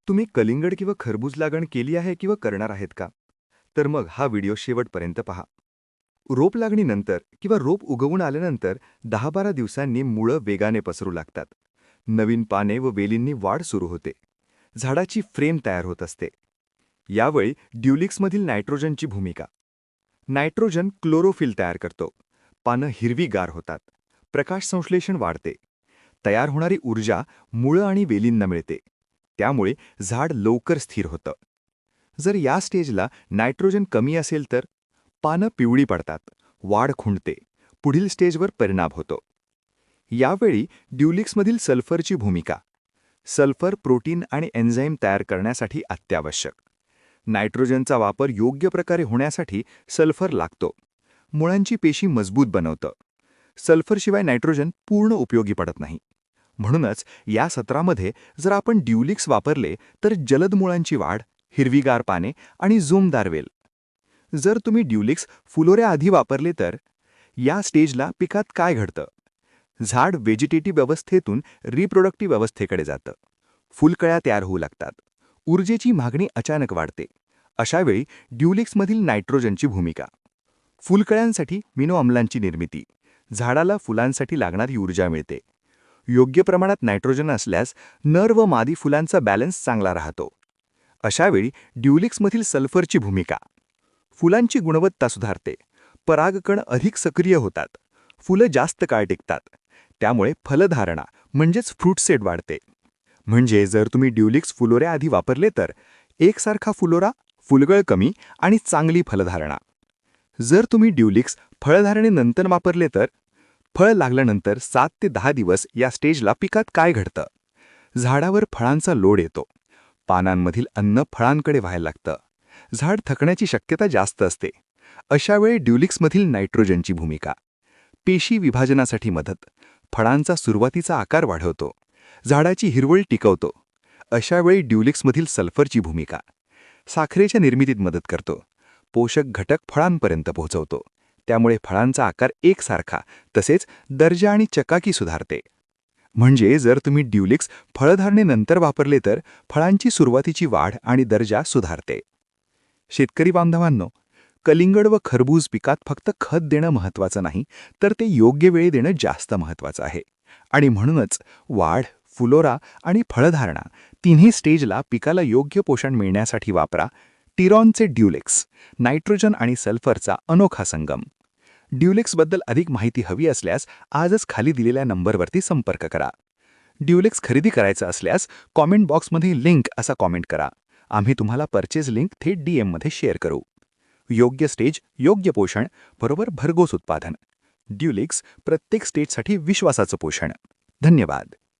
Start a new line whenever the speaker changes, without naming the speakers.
तुम्ही कलिंगड किंवा खरबूज लागण केली आहे किंवा करणार आहेत का? तर मग हा व्हिडिओ शेवटपर्यंत पहा. रोप लागणीनंतर किंवा रोप उगवून आल्यानंतर 10-12 दिवसांनी मुळं वेगाने पसरू लागतात. नवीन पाने व वेलींनी वाढ सुरू होते. झाडाची फ्रेम तयार होत असते. यावेळी ड्युलिक्समधील नायट्रोजनची भूमिका. नायट्रोजन क्लोरोफिल तयार करतो. पानं हिरवीगार होतात. प्रकाशसंश्लेषण वाढते. तयार होणारी ऊर्जा मुळं आणि वेलींना मिळते. त्यामुळे झाड लवकर स्थिर होतं. जर या स्टेजला नायट्रोजन कमी असेल तर पानं पिवळी पडतात, वाढ खुंटते, पुढील स्टेजवर परिणाम होतो. यावेळी ड्युलिक्समधील सल्फरची भूमिका. सल्फर प्रोटीन आणि एन्झाईम तयार करण्यासाठी अत्यावश्यक. नायट्रोजनचा वापर योग्य प्रकारे होण्यासाठी सल्फर लागतो. मुळांची पेशी मजबूत बनवतं. सल्फरशिवाय नायट्रोजन पूर्ण उपयोगी पडत नाही. म्हणूनच या सत्रामध्ये जर आपण ड्युलिक्स वापरले तर जलद मुळांची वाढ, हिरवीगार पाने आणि जोमदार वेल. जर तुम्ही ड्युलिक्स फुलोऱ्या आधी वापरले तर या स्टेजला पिकात काय घडतं? झाड व्हेजिटेटिव्ह अवस्थेतून रिप्रोडक्टिव्ह अवस्थेकडे जातं. फुलकळ्या तयार होऊ लागतात. ऊर्जेची मागणी अचानक वाढते. अशावेळी ड्युलिक्समधील नायट्रोजनची भूमिका. फुलकळ्यांसाठी मिनो अम्लांची निर्मिती. झाडाला फुलांसाठी लागणारी ऊर्जा मिळते. योग्य प्रमाणात नायट्रोजन असल्यास नर व मादी फुलांचा बॅलन्स चांगला राहतो. अशावेळी ड्युलिक्समधील सल्फरची भूमिका. फुलांची गुणवत्ता सुधारते. परागकण अधिक सक्रिय होतात. फुलं जास्त काळ टिकतात. त्यामुळे फलधारणा म्हणजेच फ्रूट सेट वाढते. म्हणजे जर तुम्ही ड्युलिक्स फुलोऱ्या आधी वापरले तर एकसारखा फुलोरा, फुलगळ कमी आणि चांगली फलधारणा. जर तुम्ही ड्युलिक्स फळधारणेनंतर वापरले तर फळ लागल्यानंतर 7 ते 10 दिवस या स्टेजला पिकात काय घडतं? झाडावर फळांचा लोड येतो. पानांमधील अन्न फळांकडे व्हायला लागतं. झाड थकण्याची शक्यता जास्त असते. अशावेळी ड्युलिक्समधील नायट्रोजनची भूमिका. पेशी विभाजनासाठी मदत. फळांचा सुरुवातीचा आकार वाढवतो. झाडाची हिरवळ टिकवतो. अशावेळी ड्युलिक्समधील सल्फरची भूमिका. साखरेच्या निर्मितीत मदत करतो. पोषक घटक फळांपर्यंत पोहोचवतो. त्यामुळे फळांचा आकार एकसारखा तसेच दर्जा आणि चकाकी सुधारते. म्हणजे जर तुम्ही ड्युलिक्स फळधारणेनंतर वापरले तर फळांची सुरुवातीची वाढ आणि दर्जा सुधारते. शेतकरी बांधवांनो, कलिंगड व खरबूज पिकात फक्त खत देणं महत्त्वाचं नाही, तर ते योग्य वेळी देणं जास्त महत्त्वाचं आहे. आणि म्हणूनच वाढ, फुलोरा आणि फळधारणा तिन्ही स्टेजला पिकाला योग्य पोषण मिळण्यासाठी वापरा टिरॉनचे ड्युलिक्स, नायट्रोजन आणि सल्फरचा अनोखा संगम. ड्युलिक्सबद्दल अधिक माहिती हवी असल्यास आजच खाली दिलेल्या नंबरवरती संपर्क करा. ड्युलिक्स खरेदी करायचं असल्यास कॉमेंट बॉक्समध्ये लिंक असा कॉमेंट करा. आम्ही तुम्हाला परचेज लिंक थेट DM मध्ये शेअर करू. योग्य स्टेज, योग्य पोषण, बरोबर भरघोस उत्पादन. ड्युलिक्स प्रत्येक स्टेजसाठी विश्वासाचं पोषण. धन्यवाद.